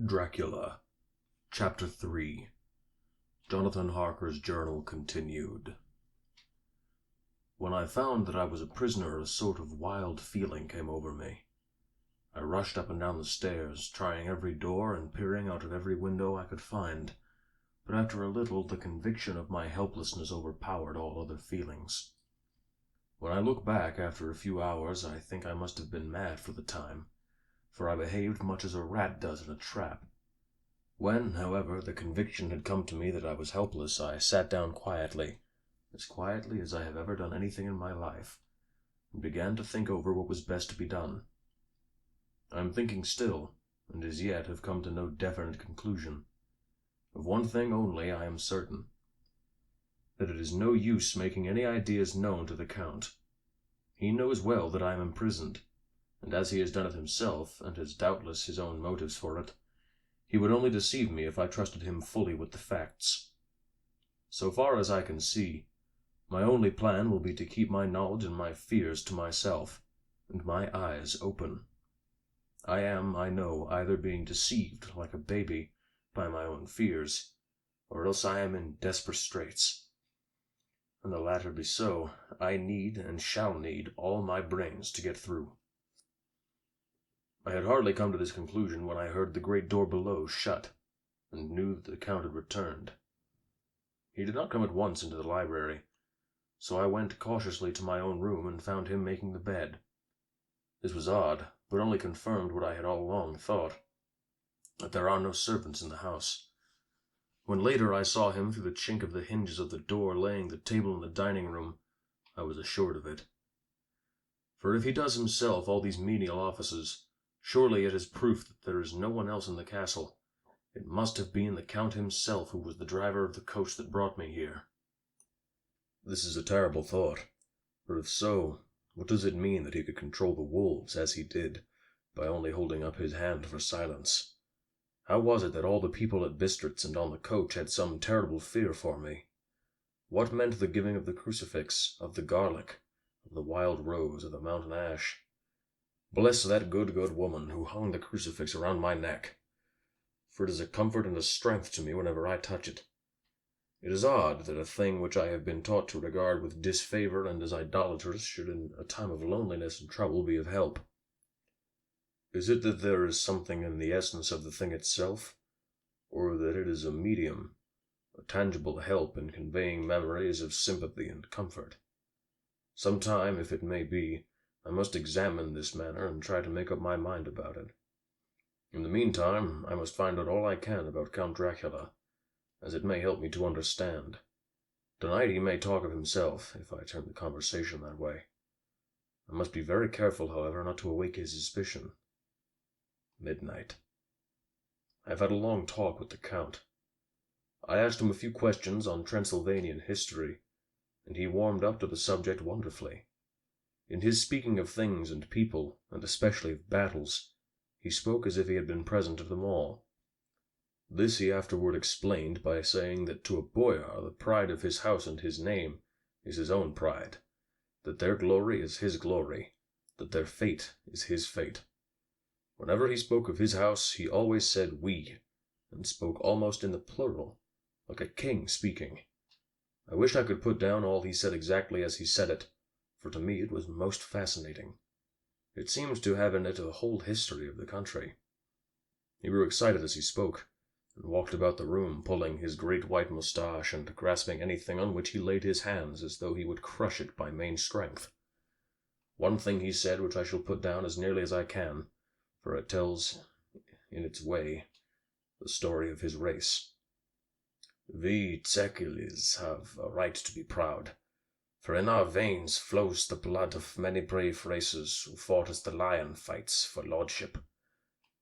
Dracula, Chapter 3. Jonathan Harker's Journal Continued. When I found that I was a prisoner, a sort of wild feeling came over me. I rushed up and down the stairs, trying every door and peering out of every window I could find, but after a little the conviction of my helplessness overpowered all other feelings. When I look back after a few hours, I think I must have been mad for the time, for I behaved much as a rat does in a trap. When, however, the conviction had come to me that I was helpless, I sat down quietly as I have ever done anything in my life, and began to think over what was best to be done. I am thinking still, and as yet have come to no definite conclusion. Of one thing only I am certain, that it is no use making any ideas known to the Count. He knows well that I am imprisoned, and as he has done it himself, and has doubtless his own motives for it, he would only deceive me if I trusted him fully with the facts. So far as I can see, my only plan will be to keep my knowledge and my fears to myself, and my eyes open. I am, I know, either being deceived, like a baby, by my own fears, or else I am in desperate straits. And the latter be so, I need and shall need all my brains to get through. I had hardly come to this conclusion when I heard the great door below shut, and knew that the Count had returned. He did not come at once into the library, so I went cautiously to my own room and found him making the bed. This was odd, but only confirmed what I had all along thought, that there are no servants in the house. When later I saw him through the chink of the hinges of the door laying the table in the dining room, I was assured of it. For if he does himself all these menial offices, surely it is proof that there is no one else in the castle. It must have been the Count himself who was the driver of the coach that brought me here. This is a terrible thought, for if so, what does it mean that he could control the wolves, as he did, by only holding up his hand for silence? How was it that all the people at Bistritz and on the coach had some terrible fear for me? What meant the giving of the crucifix, of the garlic, of the wild rose, of the mountain ash? Bless that good woman who hung the crucifix around my neck, for it is a comfort and a strength to me whenever I touch it. It is odd that a thing which I have been taught to regard with disfavor and as idolatrous should in a time of loneliness and trouble be of help. Is it that there is something in the essence of the thing itself, or that it is a medium, a tangible help in conveying memories of sympathy and comfort? Some time, if it may be, I must examine this matter and try to make up my mind about it. In the meantime, I must find out all I can about Count Dracula, as it may help me to understand. Tonight he may talk of himself, if I turn the conversation that way. I must be very careful, however, not to awake his suspicion. Midnight. I have had a long talk with the Count. I asked him a few questions on Transylvanian history, and he warmed up to the subject wonderfully. In his speaking of things and people, and especially of battles, he spoke as if he had been present of them all. This he afterward explained by saying that to a boyar the pride of his house and his name is his own pride, that their glory is his glory, that their fate is his fate. Whenever he spoke of his house, he always said we, and spoke almost in the plural, like a king speaking. I wish I could put down all he said exactly as he said it, for to me it was most fascinating. It seems to have in it a whole history of the country. He grew excited as he spoke, and walked about the room, pulling his great white moustache and grasping anything on which he laid his hands as though he would crush it by main strength. One thing he said which I shall put down as nearly as I can, for it tells, in its way, the story of his race. We Tsekilis have a right to be proud, for in our veins flows the blood of many brave races who fought as the lion fights for lordship.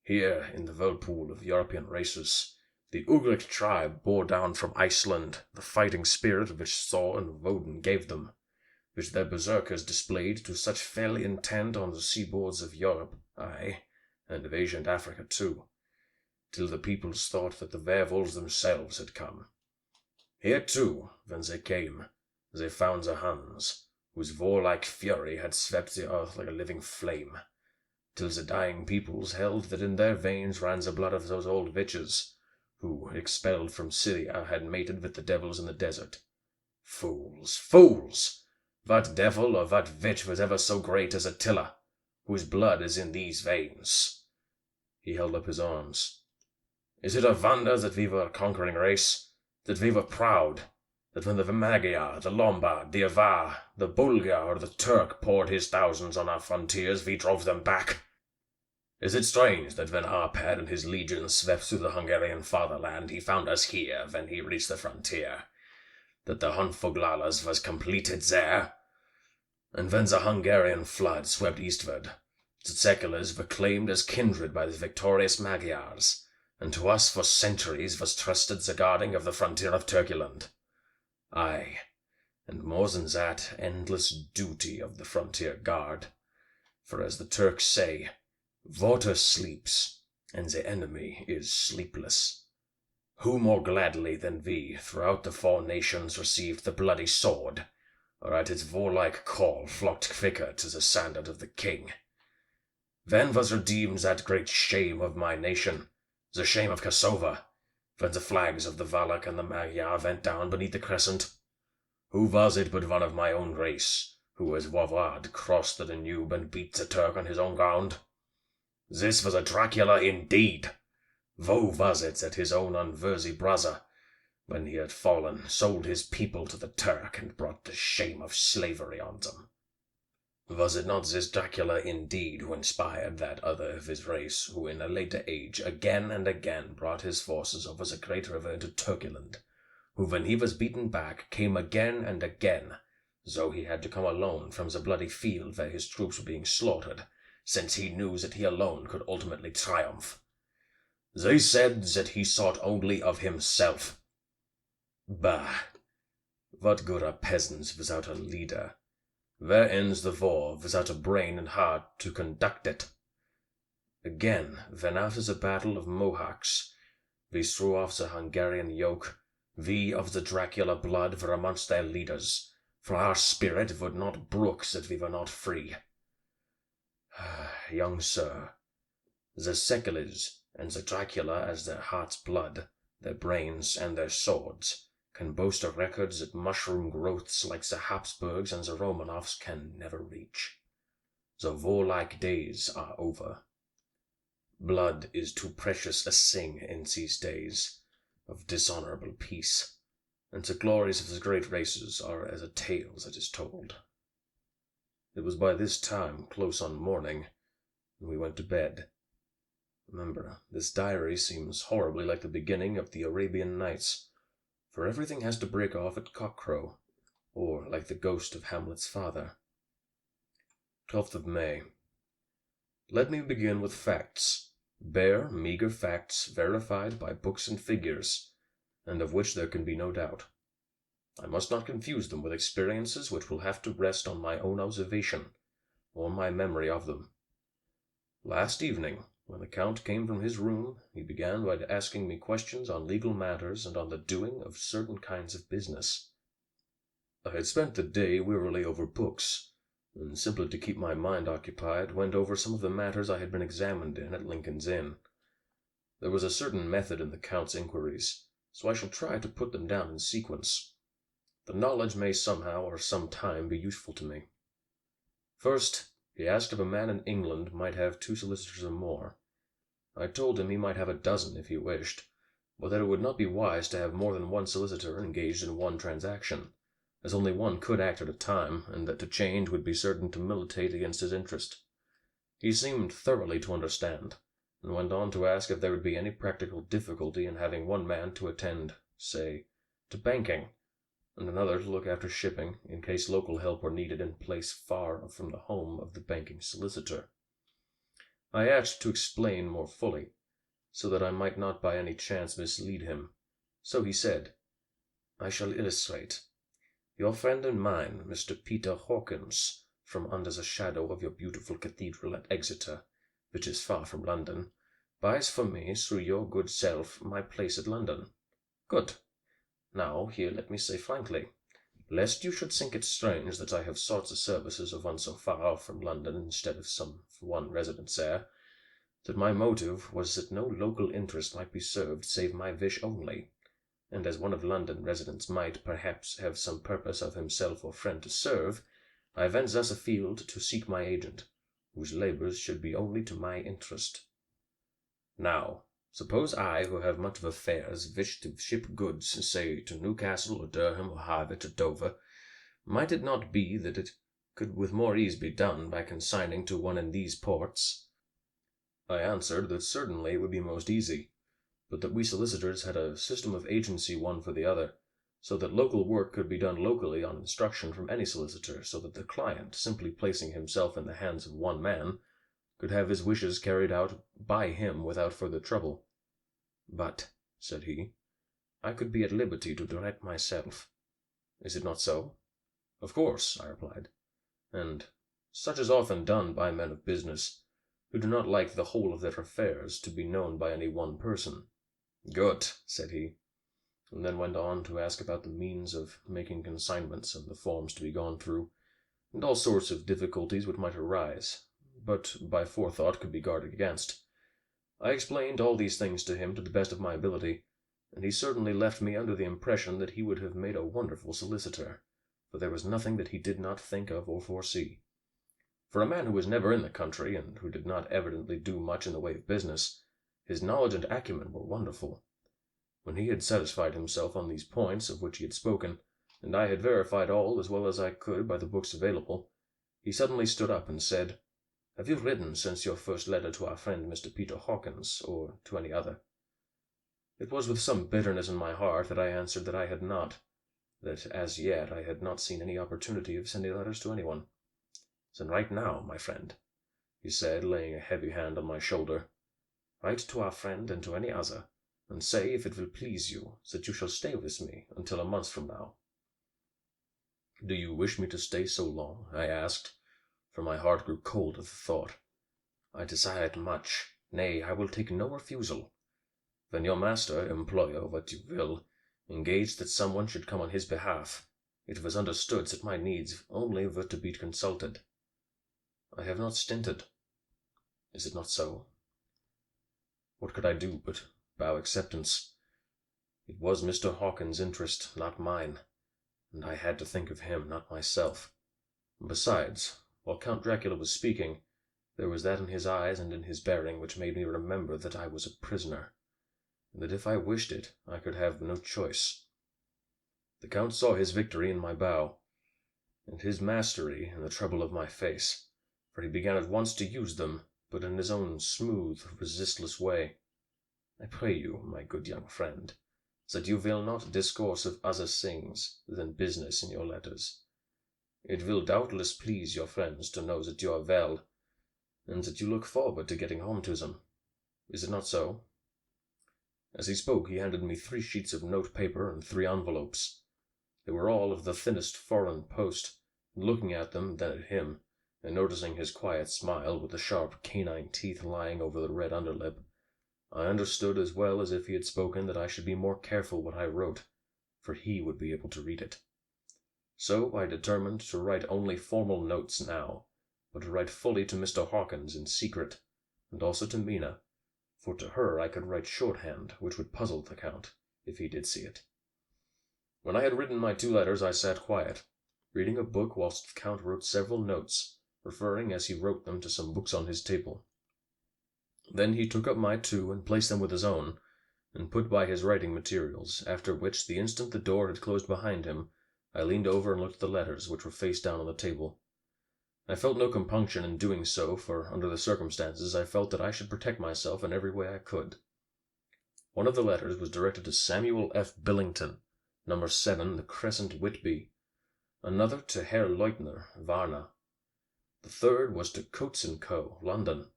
Here, in the whirlpool of European races, the Ugric tribe bore down from Iceland the fighting spirit which Thor and Woden gave them, which their berserkers displayed to such fell intent on the seaboards of Europe, aye, and of Asia and Africa too, till the peoples thought that the werewolves themselves had come. Here too, when they came, they found the Huns, whose warlike fury had swept the earth like a living flame, till the dying peoples held that in their veins ran the blood of those old witches, who, expelled from Syria, had mated with the devils in the desert. Fools, fools! What devil or what witch was ever so great as Attila, whose blood is in these veins? He held up his arms. Is it a wonder that we were a conquering race, that we were proud, that when the Magyar, the Lombard, the Avar, the Bulgar, or the Turk poured his thousands on our frontiers, we drove them back? Is it strange that when Arpad and his legions swept through the Hungarian fatherland, he found us here when he reached the frontier, that the hunt for Glalas was completed there? And when the Hungarian flood swept eastward, the settlers were claimed as kindred by the victorious Magyars, and to us for centuries was trusted the guarding of the frontier of Turkeyland. Aye, and more than that, endless duty of the frontier guard. For as the Turks say, water sleeps, and the enemy is sleepless. Who more gladly than we throughout the four nations received the bloody sword, or at its warlike call flocked quicker to the standard of the king? When was redeemed that great shame of my nation, the shame of Kosovo, when the flags of the Valak and the Magyar went down beneath the crescent? Who was it but one of my own race, who as Wawad crossed the Danube and beat the Turk on his own ground? This was a Dracula indeed. Woe was it that his own unworthy brother, when he had fallen, sold his people to the Turk and brought the shame of slavery on them. Was it not this Dracula indeed who inspired that other of his race, who in a later age again and again brought his forces over the great river into Turkeyland, who when he was beaten back came again and again, though he had to come alone from the bloody field where his troops were being slaughtered, since he knew that he alone could ultimately triumph? They said that he thought only of himself. Bah! What good are peasants without a leader? Where ends the war without a brain and heart to conduct it? Again, when after the battle of Mohacs we threw off the Hungarian yoke, we of the Dracula blood were amongst their leaders, for our spirit would not brook that we were not free. Young sir, the Secules and the Dracula as their heart's blood, their brains, and their swords, can boast of records that mushroom growths like the Habsburgs and the Romanovs can never reach. The warlike days are over. Blood is too precious a thing in these days of dishonorable peace, and the glories of the great races are as a tale that is told. It was by this time close on morning, and we went to bed. Remember, this diary seems horribly like the beginning of the Arabian Nights, for everything has to break off at cockcrow, or like the ghost of Hamlet's father. 12th of May. Let me begin with facts, bare, meager facts verified by books and figures, and of which there can be no doubt. I must not confuse them with experiences which will have to rest on my own observation, or my memory of them. Last evening, when the Count came from his room, he began by asking me questions on legal matters and on the doing of certain kinds of business. I had spent the day wearily over books, and simply to keep my mind occupied, went over some of the matters I had been examined in at Lincoln's Inn. There was a certain method in the Count's inquiries, so I shall try to put them down in sequence. The knowledge may somehow or some time be useful to me. First, he asked if a man in England might have 2 solicitors or more. I told him he might have a dozen if he wished, but that it would not be wise to have more than one solicitor engaged in one transaction, as only one could act at a time, and that to change would be certain to militate against his interest. He seemed thoroughly to understand, and went on to ask if there would be any practical difficulty in having one man to attend, say, to banking, and another to look after shipping, in case local help were needed in a place far from the home of the banking solicitor. I asked to explain more fully, so that I might not by any chance mislead him. So he said, I shall illustrate. Your friend and mine, Mr. Peter Hawkins, from under the shadow of your beautiful cathedral at Exeter, which is far from London, buys for me, through your good self, my place at London. Good. Now, here let me say frankly, Lest you should think it strange that I have sought the services of one so far off from London instead of some one resident there, that my motive was that no local interest might be served save my wish only, and as one of London residents might perhaps have some purpose of himself or friend to serve, I went thus afield to seek my agent, whose labours should be only to my interest. Now, suppose I, who have much of affairs, wish to ship goods, say, to Newcastle or Durham or Harwich or Dover, might it not be that it could with more ease be done by consigning to one in these ports? I answered that certainly it would be most easy, but that we solicitors had a system of agency one for the other, so that local work could be done locally on instruction from any solicitor, so that the client, simply placing himself in the hands of one man, could have his wishes carried out by him without further trouble. But, said he, I could be at liberty to direct myself. Is it not so? Of course, I replied, and such is often done by men of business, who do not like the whole of their affairs to be known by any one person. Good, said he, and then went on to ask about the means of making consignments and the forms to be gone through, and all sorts of difficulties which might arise, but by forethought could be guarded against. I explained all these things to him to the best of my ability, and he certainly left me under the impression that he would have made a wonderful solicitor, for there was nothing that he did not think of or foresee. For a man who was never in the country, and who did not evidently do much in the way of business, his knowledge and acumen were wonderful. When he had satisfied himself on these points of which he had spoken, and I had verified all as well as I could by the books available, he suddenly stood up and said, Have you written since your first letter to our friend Mr. Peter Hawkins, or to any other? It was with some bitterness in my heart that I answered that I had not, that as yet I had not seen any opportunity of sending letters to anyone. Then write now, my friend, he said, laying a heavy hand on my shoulder. Write to our friend and to any other, and say, if it will please you, that you shall stay with me until a month from now. Do you wish me to stay so long? I asked, for my heart grew cold at the thought. I desire it much. Nay, I will take no refusal. When your master, employer, what you will, engaged that someone should come on his behalf, it was understood that my needs only were to be consulted. I have not stinted. Is it not so? What could I do but bow acceptance? It was Mr. Hawkins' interest, not mine, and I had to think of him, not myself. And besides, while Count Dracula was speaking, there was that in his eyes and in his bearing which made me remember that I was a prisoner, and that if I wished it, I could have no choice. The Count saw his victory in my bow, and his mastery in the trouble of my face, for he began at once to use them, but in his own smooth, resistless way. I pray you, my good young friend, that you will not discourse of other things than business in your letters. It will doubtless please your friends to know that you are well, and that you look forward to getting home to them. Is it not so? As he spoke, he handed me 3 sheets of note paper and 3 envelopes. They were all of the thinnest foreign post, and looking at them, then at him, and noticing his quiet smile with the sharp canine teeth lying over the red underlip, I understood as well as if he had spoken that I should be more careful what I wrote, for he would be able to read it. So I determined to write only formal notes now, but to write fully to Mr. Hawkins in secret, and also to Mina, for to her I could write shorthand, which would puzzle the Count, if he did see it. When I had written my 2 letters, I sat quiet, reading a book whilst the Count wrote several notes, referring as he wrote them to some books on his table. Then he took up my 2 and placed them with his own, and put by his writing materials, after which, the instant the door had closed behind him, I leaned over and looked at the letters, which were face down on the table. I felt no compunction in doing so, for under the circumstances I felt that I should protect myself in every way I could. One of the letters was directed to Samuel F. Billington, No. 7, The Crescent, Whitby. Another to Herr Leutner, Varna. The third was to Coates & Co., London,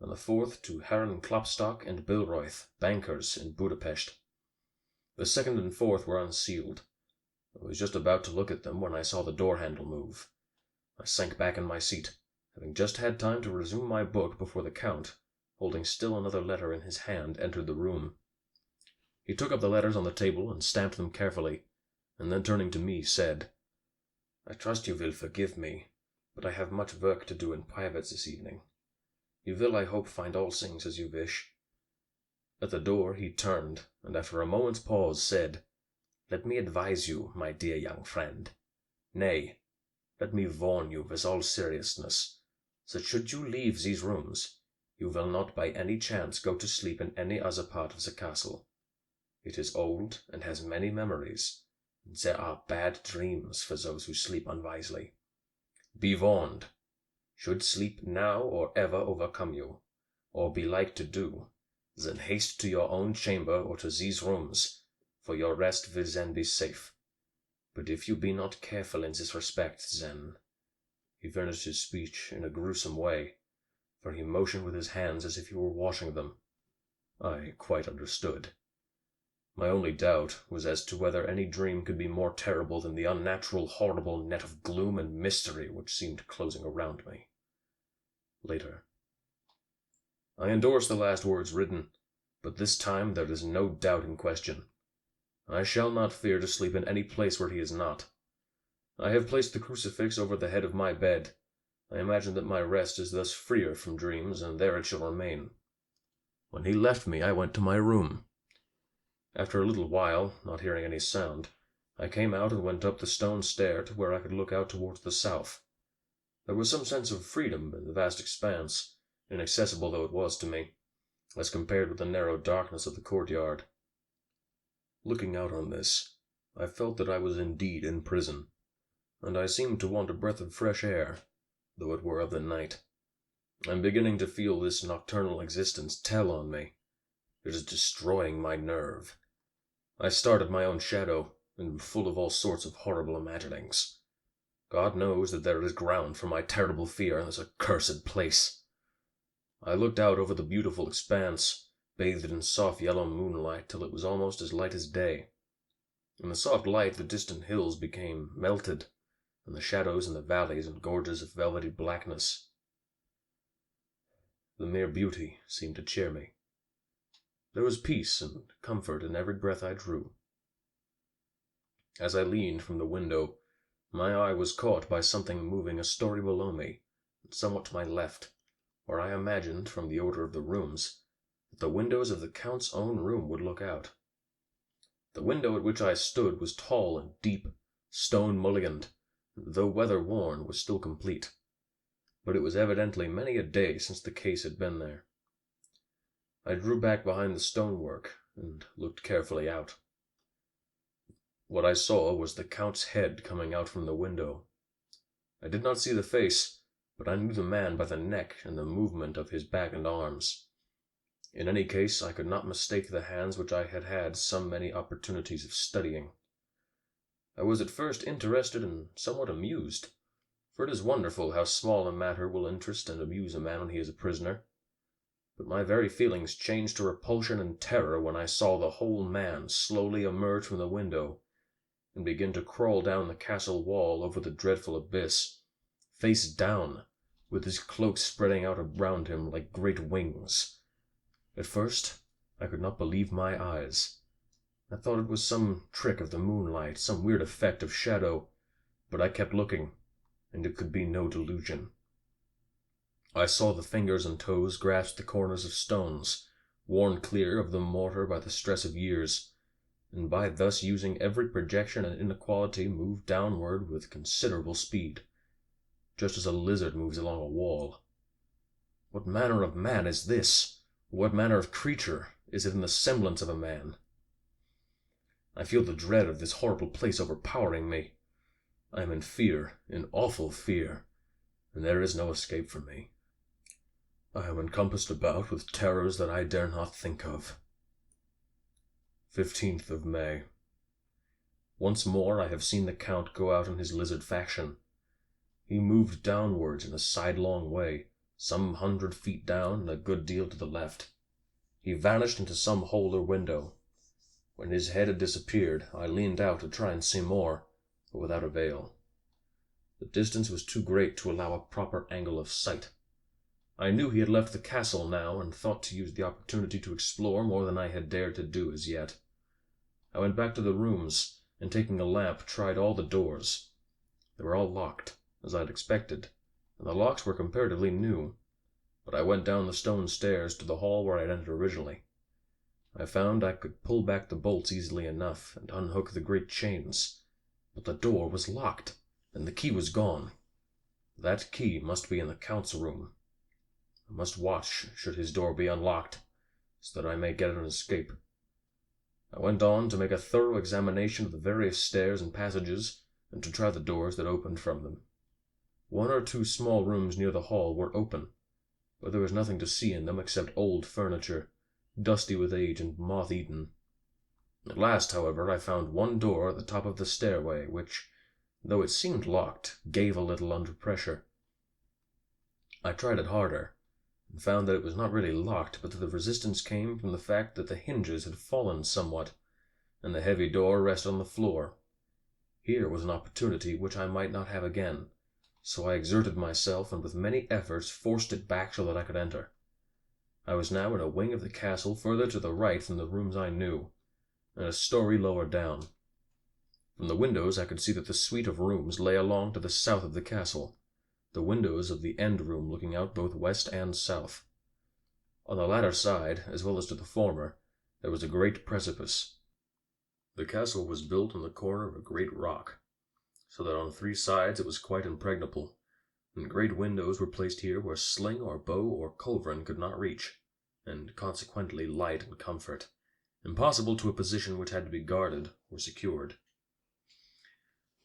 and the fourth to Herren Klopstock and Bilroyth, bankers, in Budapest. The second and fourth were unsealed. I was just about to look at them when I saw the door-handle move. I sank back in my seat, having just had time to resume my book before the Count, holding still another letter in his hand, entered the room. He took up the letters on the table and stamped them carefully, and then turning to me, said, I trust you will forgive me, but I have much work to do in private this evening. You will, I hope, find all things as you wish." At the door he turned, and after a moment's pause said, "Let me advise you, my dear young friend. Nay, let me warn you with all seriousness, that should you leave these rooms, you will not by any chance go to sleep in any other part of the castle. It is old and has many memories, and there are bad dreams for those who sleep unwisely. Be warned. Should sleep now or ever overcome you, or be like to do, then haste to your own chamber or to these rooms, for your rest will then be safe. But if you be not careful in this respect, then—" He finished his speech in a gruesome way, for he motioned with his hands as if he were washing them. I quite understood. My only doubt was as to whether any dream could be more terrible than the unnatural, horrible net of gloom and mystery which seemed closing around me. Later. I endorse the last words written, but this time there is no doubt in question. I shall not fear to sleep in any place where he is not. I have placed the crucifix over the head of my bed. I imagine that my rest is thus freer from dreams, and there it shall remain. When he left me, I went to my room. After a little while, not hearing any sound, I came out and went up the stone stair to where I could look out towards the south. There was some sense of freedom in the vast expanse, inaccessible though it was to me, as compared with the narrow darkness of the courtyard. Looking out on this, I felt that I was indeed in prison, and I seemed to want a breath of fresh air, though it were of the night. I'm beginning to feel this nocturnal existence tell on me. It is destroying my nerve. I start at my own shadow, and am full of all sorts of horrible imaginings. God knows that there is ground for my terrible fear in this accursed place. I looked out over the beautiful expanse, bathed in soft yellow moonlight, till it was almost as light as day. In the soft light the distant hills became melted, and the shadows in the valleys and gorges of velvety blackness. The mere beauty seemed to cheer me. There was peace and comfort in every breath I drew. As I leaned from the window, my eye was caught by something moving a story below me, and somewhat to my left, where I imagined, from the order of the rooms, that the windows of the Count's own room would look out. The window at which I stood was tall and deep, stone-mullioned, and though weather-worn, was still complete. But it was evidently many a day since the case had been there. I drew back behind the stonework, and looked carefully out. What I saw was the Count's head coming out from the window. I did not see the face, but I knew the man by the neck and the movement of his back and arms. In any case, I could not mistake the hands which I had had so many opportunities of studying. I was at first interested and somewhat amused, for it is wonderful how small a matter will interest and amuse a man when he is a prisoner. But my very feelings changed to repulsion and terror when I saw the whole man slowly emerge from the window, and begin to crawl down the castle wall over the dreadful abyss, face down, with his cloak spreading out around him like great wings. At first I could not believe my eyes. I thought it was some trick of the moonlight, some weird effect of shadow, but I kept looking, and it could be no delusion. I saw the fingers and toes grasp the corners of stones, worn clear of the mortar by the stress of years, and by thus using every projection and inequality move downward with considerable speed, just as a lizard moves along a wall. What manner of man is this? What manner of creature is it in the semblance of a man? I feel the dread of this horrible place overpowering me. I am in fear, in awful fear, and there is no escape for me. I am encompassed about with terrors that I dare not think of. 15th of May. Once more I have seen the Count go out in his lizard fashion. He moved downwards in a sidelong way, some 100 feet down and a good deal to the left. He vanished into some hole or window. When his head had disappeared, I leaned out to try and see more, but without avail. The distance was too great to allow a proper angle of sight. I knew he had left the castle now, and thought to use the opportunity to explore more than I had dared to do as yet. I went back to the rooms, and taking a lamp, tried all the doors. They were all locked, as I had expected, and the locks were comparatively new, but I went down the stone stairs to the hall where I had entered originally. I found I could pull back the bolts easily enough and unhook the great chains, but the door was locked, and the key was gone. That key must be in the Count's room. I must watch should his door be unlocked, so that I may get an escape. I went on to make a thorough examination of the various stairs and passages, and to try the doors that opened from them. One or two small rooms near the hall were open, but there was nothing to see in them except old furniture, dusty with age and moth-eaten. At last, however, I found one door at the top of the stairway, which, though it seemed locked, gave a little under pressure. I tried it harder, and found that it was not really locked, but that the resistance came from the fact that the hinges had fallen somewhat, and the heavy door rested on the floor. Here was an opportunity which I might not have again, so I exerted myself, and with many efforts forced it back so that I could enter. I was now in a wing of the castle further to the right than the rooms I knew, and a story lower down. From the windows I could see that the suite of rooms lay along to the south of the castle, the windows of the end room looking out both west and south. On the latter side, as well as to the former, there was a great precipice. The castle was built on the corner of a great rock, so that on 3 sides it was quite impregnable, and great windows were placed here where sling or bow or culverin could not reach, and consequently light and comfort, impossible to a position which had to be guarded or secured.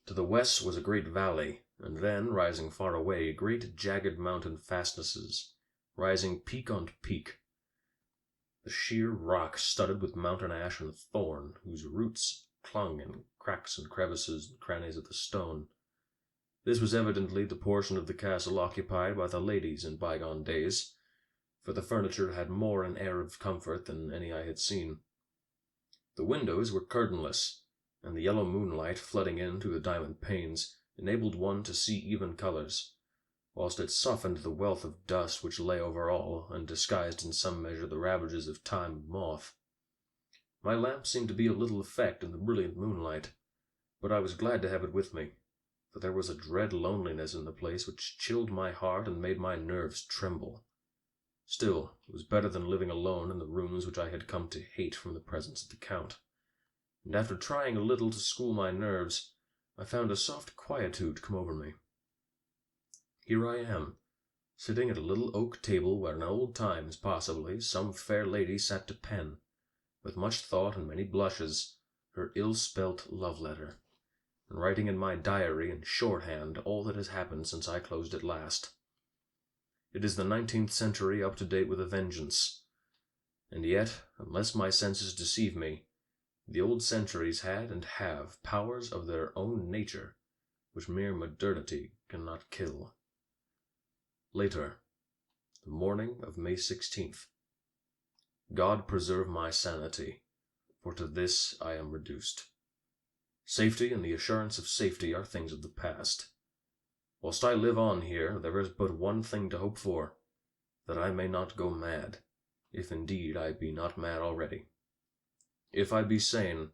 To the west was a great valley, and then, rising far away, great jagged mountain fastnesses, rising peak on peak. The sheer rock studded with mountain ash and thorn, whose roots clung in cracks and crevices and crannies of the stone. This was evidently the portion of the castle occupied by the ladies in bygone days, for the furniture had more an air of comfort than any I had seen. The windows were curtainless, and the yellow moonlight flooding in through the diamond panes enabled one to see even colors, whilst it softened the wealth of dust which lay over all, and disguised in some measure the ravages of time and moth. My lamp seemed to be of little effect in the brilliant moonlight, but I was glad to have it with me, for there was a dread loneliness in the place which chilled my heart and made my nerves tremble. Still, it was better than living alone in the rooms which I had come to hate from the presence of the Count, and after trying a little to school my nerves, I found a soft quietude come over me. Here I am, sitting at a little oak table where in old times, possibly, some fair lady sat to pen, with much thought and many blushes, her ill-spelt love-letter, and writing in my diary in shorthand all that has happened since I closed it last. It is the 19th century up to date with a vengeance, and yet, unless my senses deceive me, the old centuries had and have powers of their own nature which mere modernity cannot kill. Later, the morning of May 16th. God preserve my sanity, for to this I am reduced. Safety and the assurance of safety are things of the past. Whilst I live on here, there is but one thing to hope for, that I may not go mad, if indeed I be not mad already. If I be sane,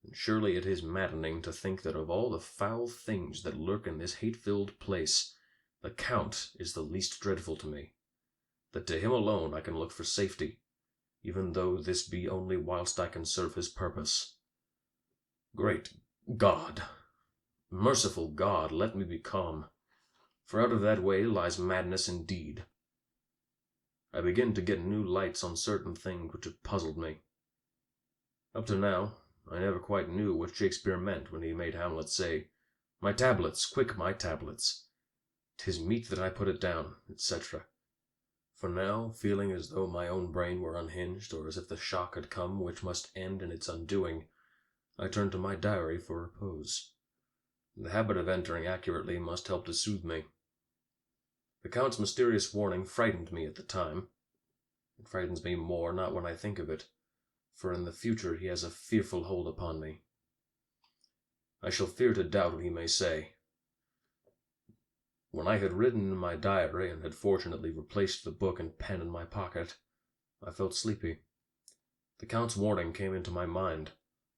then surely it is maddening to think that of all the foul things that lurk in this hate-filled place, the Count is the least dreadful to me, that to him alone I can look for safety, even though this be only whilst I can serve his purpose. Great God! Merciful God, let me be calm, for out of that way lies madness indeed. I begin to get new lights on certain things which have puzzled me. Up to now, I never quite knew what Shakespeare meant when he made Hamlet say, "My tablets, quick, my tablets! 'Tis meet that I put it down," etc. For now, feeling as though my own brain were unhinged, or as if the shock had come which must end in its undoing, I turned to my diary for repose. The habit of entering accurately must help to soothe me. The Count's mysterious warning frightened me at the time. It frightens me more not when I think of it, for in the future he has a fearful hold upon me. I shall fear to doubt what he may say. When I had written in my diary, and had fortunately replaced the book and pen in my pocket, I felt sleepy. The Count's warning came into my mind,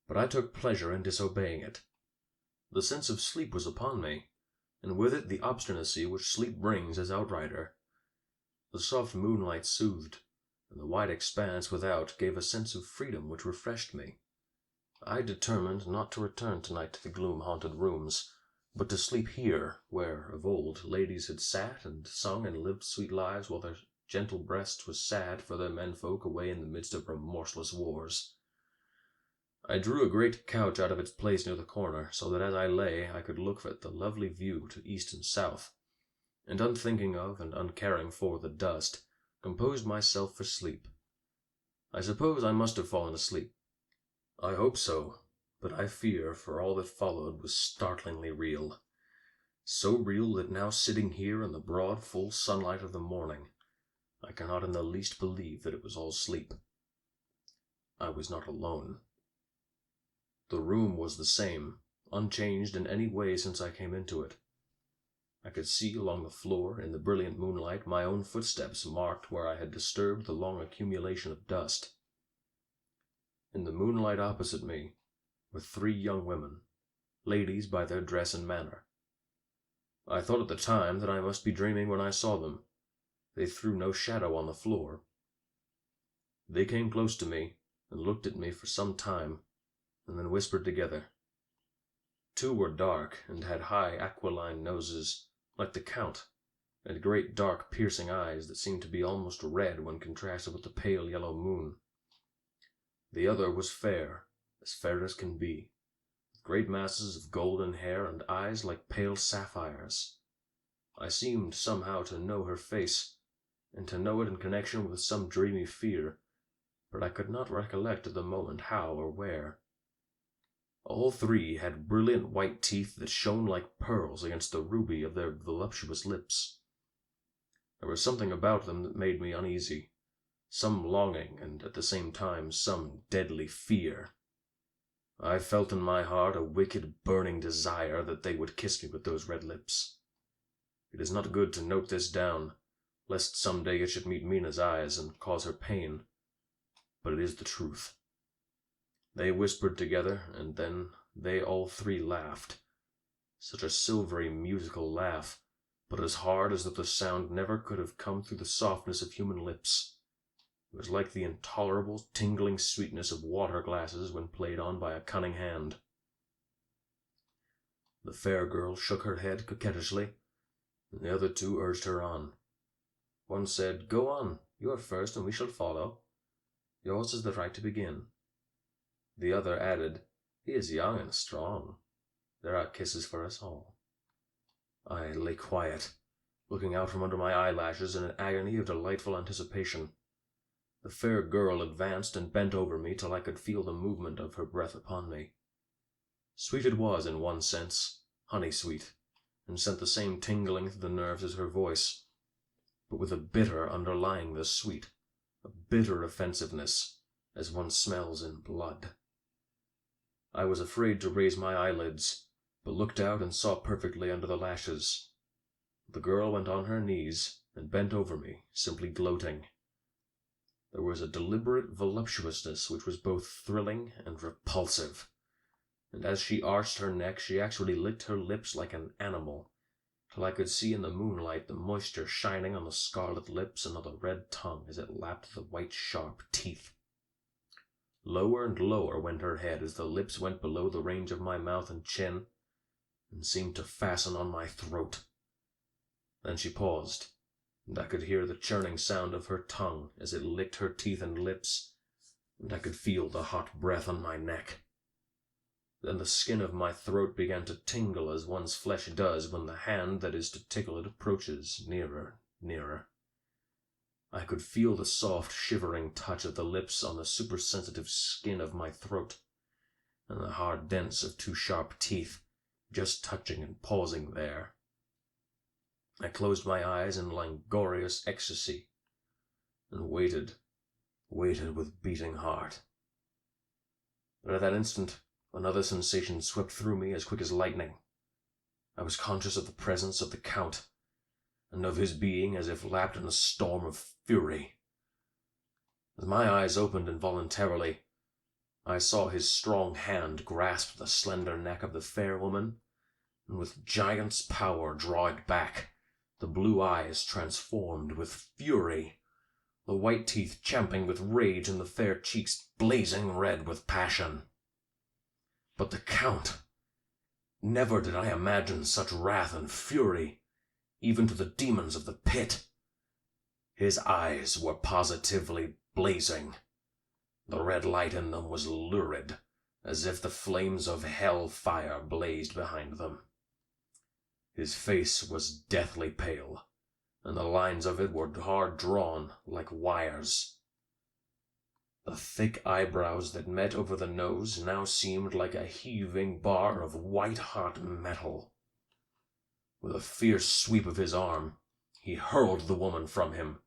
but I took pleasure in disobeying it. The sense of sleep was upon me, and with it the obstinacy which sleep brings as outrider. The soft moonlight soothed, and the wide expanse without gave a sense of freedom which refreshed me. I determined not to return tonight to the gloom-haunted rooms, but to sleep here, where, of old, ladies had sat and sung and lived sweet lives while their gentle breasts was sad for their menfolk away in the midst of remorseless wars. I drew a great couch out of its place near the corner, so that as I lay I could look at the lovely view to east and south, and unthinking of and uncaring for the dust, composed myself for sleep. I suppose I must have fallen asleep. I hope so, but I fear for all that followed was startlingly real. So real that now sitting here in the broad, full sunlight of the morning, I cannot in the least believe that it was all sleep. I was not alone. The room was the same, unchanged in any way since I came into it. I could see along the floor, in the brilliant moonlight, my own footsteps marked where I had disturbed the long accumulation of dust. In the moonlight opposite me were 3 young women, ladies by their dress and manner. I thought at the time that I must be dreaming when I saw them. They threw no shadow on the floor. They came close to me and looked at me for some time, and then whispered together. 2 were dark and had high aquiline noses, like the Count, and great dark piercing eyes that seemed to be almost red when contrasted with the pale yellow moon. The other was fair as can be, with great masses of golden hair and eyes like pale sapphires. I seemed somehow to know her face, and to know it in connection with some dreamy fear, but I could not recollect at the moment how or where. All 3 had brilliant white teeth that shone like pearls against the ruby of their voluptuous lips. There was something about them that made me uneasy, some longing and at the same time some deadly fear. I felt in my heart a wicked, burning desire that they would kiss me with those red lips. It is not good to note this down, lest some day it should meet Mina's eyes and cause her pain, but it is the truth. They whispered together, and then they all 3 laughed. Such a silvery, musical laugh, but as hard as if the sound never could have come through the softness of human lips. It was like the intolerable, tingling sweetness of water glasses when played on by a cunning hand. The fair girl shook her head coquettishly, and the other 2 urged her on. One said, "Go on, you are first, and we shall follow. Yours is the right to begin." The other added, "He is young and strong. There are kisses for us all." I lay quiet, looking out from under my eyelashes in an agony of delightful anticipation. The fair girl advanced and bent over me till I could feel the movement of her breath upon me. Sweet it was in one sense, honey-sweet, and sent the same tingling through the nerves as her voice, but with a bitter underlying the sweet, a bitter offensiveness, as one smells in blood. I was afraid to raise my eyelids, but looked out and saw perfectly under the lashes. The girl went on her knees and bent over me, simply gloating. There was a deliberate voluptuousness which was both thrilling and repulsive, and as she arched her neck she actually licked her lips like an animal, till I could see in the moonlight the moisture shining on the scarlet lips and on the red tongue as it lapped the white sharp teeth. Lower and lower went her head as the lips went below the range of my mouth and chin, and seemed to fasten on my throat. Then she paused, and I could hear the churning sound of her tongue as it licked her teeth and lips, and I could feel the hot breath on my neck. Then the skin of my throat began to tingle as one's flesh does when the hand that is to tickle it approaches nearer, nearer. I could feel the soft, shivering touch of the lips on the supersensitive skin of my throat, and the hard dents of 2 sharp teeth, just touching and pausing there. I closed my eyes in languorous ecstasy, and waited with beating heart. But at that instant, another sensation swept through me as quick as lightning. I was conscious of the presence of the Count, and of his being as if lapped in a storm of fury. As my eyes opened involuntarily, I saw his strong hand grasp the slender neck of the fair woman, and with giant's power draw it back, the blue eyes transformed with fury, the white teeth champing with rage and the fair cheeks blazing red with passion. But the Count! Never did I imagine such wrath and fury, even to the demons of the pit. His eyes were positively blazing. The red light in them was lurid, as if the flames of hell fire blazed behind them. His face was deathly pale, and the lines of it were hard drawn like wires. The thick eyebrows that met over the nose now seemed like a heaving bar of white-hot metal. With a fierce sweep of his arm, he hurled the woman from him,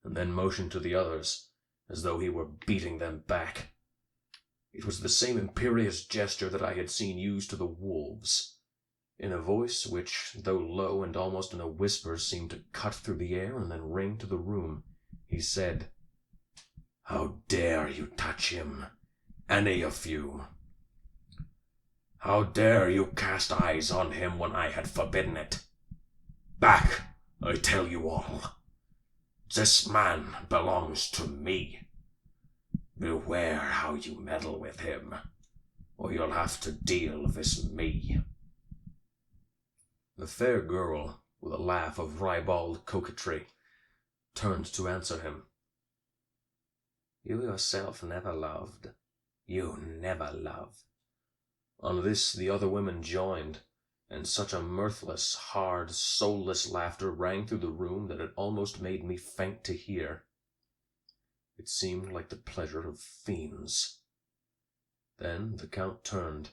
and then motioned to the others, as though he were beating them back. It was the same imperious gesture that I had seen used to the wolves. In a voice which, though low and almost in a whisper, seemed to cut through the air and then ring to the room, he said, "How dare you touch him, any of you? How dare you cast eyes on him when I had forbidden it? Back, I tell you all. This man belongs to me. Beware how you meddle with him, or you'll have to deal with me." The fair girl, with a laugh of ribald coquetry, turned to answer him. "You yourself never loved. You never love." On this the other women joined, and such a mirthless, hard, soulless laughter rang through the room that it almost made me faint to hear. It seemed like the pleasure of fiends. Then the Count turned,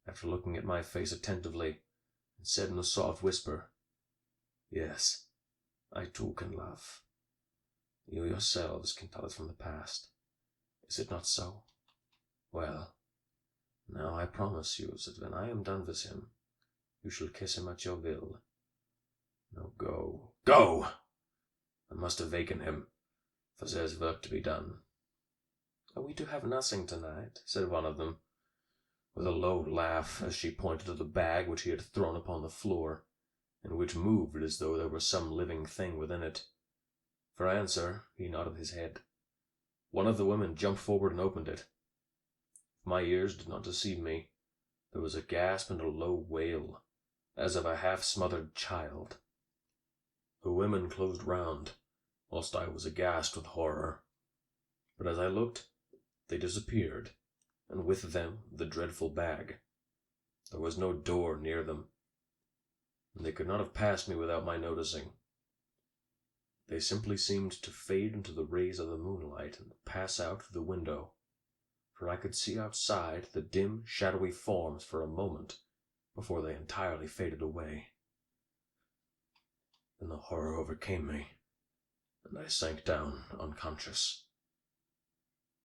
after looking at my face attentively, and said in a soft whisper, "Yes, I too can love. You yourselves can tell it from the past. Is it not so? Well, now I promise you that when I am done with him, you shall kiss him at your will. Now go, go! I must awaken him, for there's work to be done." "Are we to have nothing tonight?" said one of them, with a low laugh, as she pointed to the bag which he had thrown upon the floor, and which moved as though there were some living thing within it. For answer, he nodded his head. One of the women jumped forward and opened it. If my ears did not deceive me, there was a gasp and a low wail, as of a half-smothered child. The women closed round, whilst I was aghast with horror. But as I looked, they disappeared, and with them the dreadful bag. There was no door near them, and they could not have passed me without my noticing. They simply seemed to fade into the rays of the moonlight and pass out through the window, for I could see outside the dim, shadowy forms for a moment before they entirely faded away. Then the horror overcame me, and I sank down unconscious.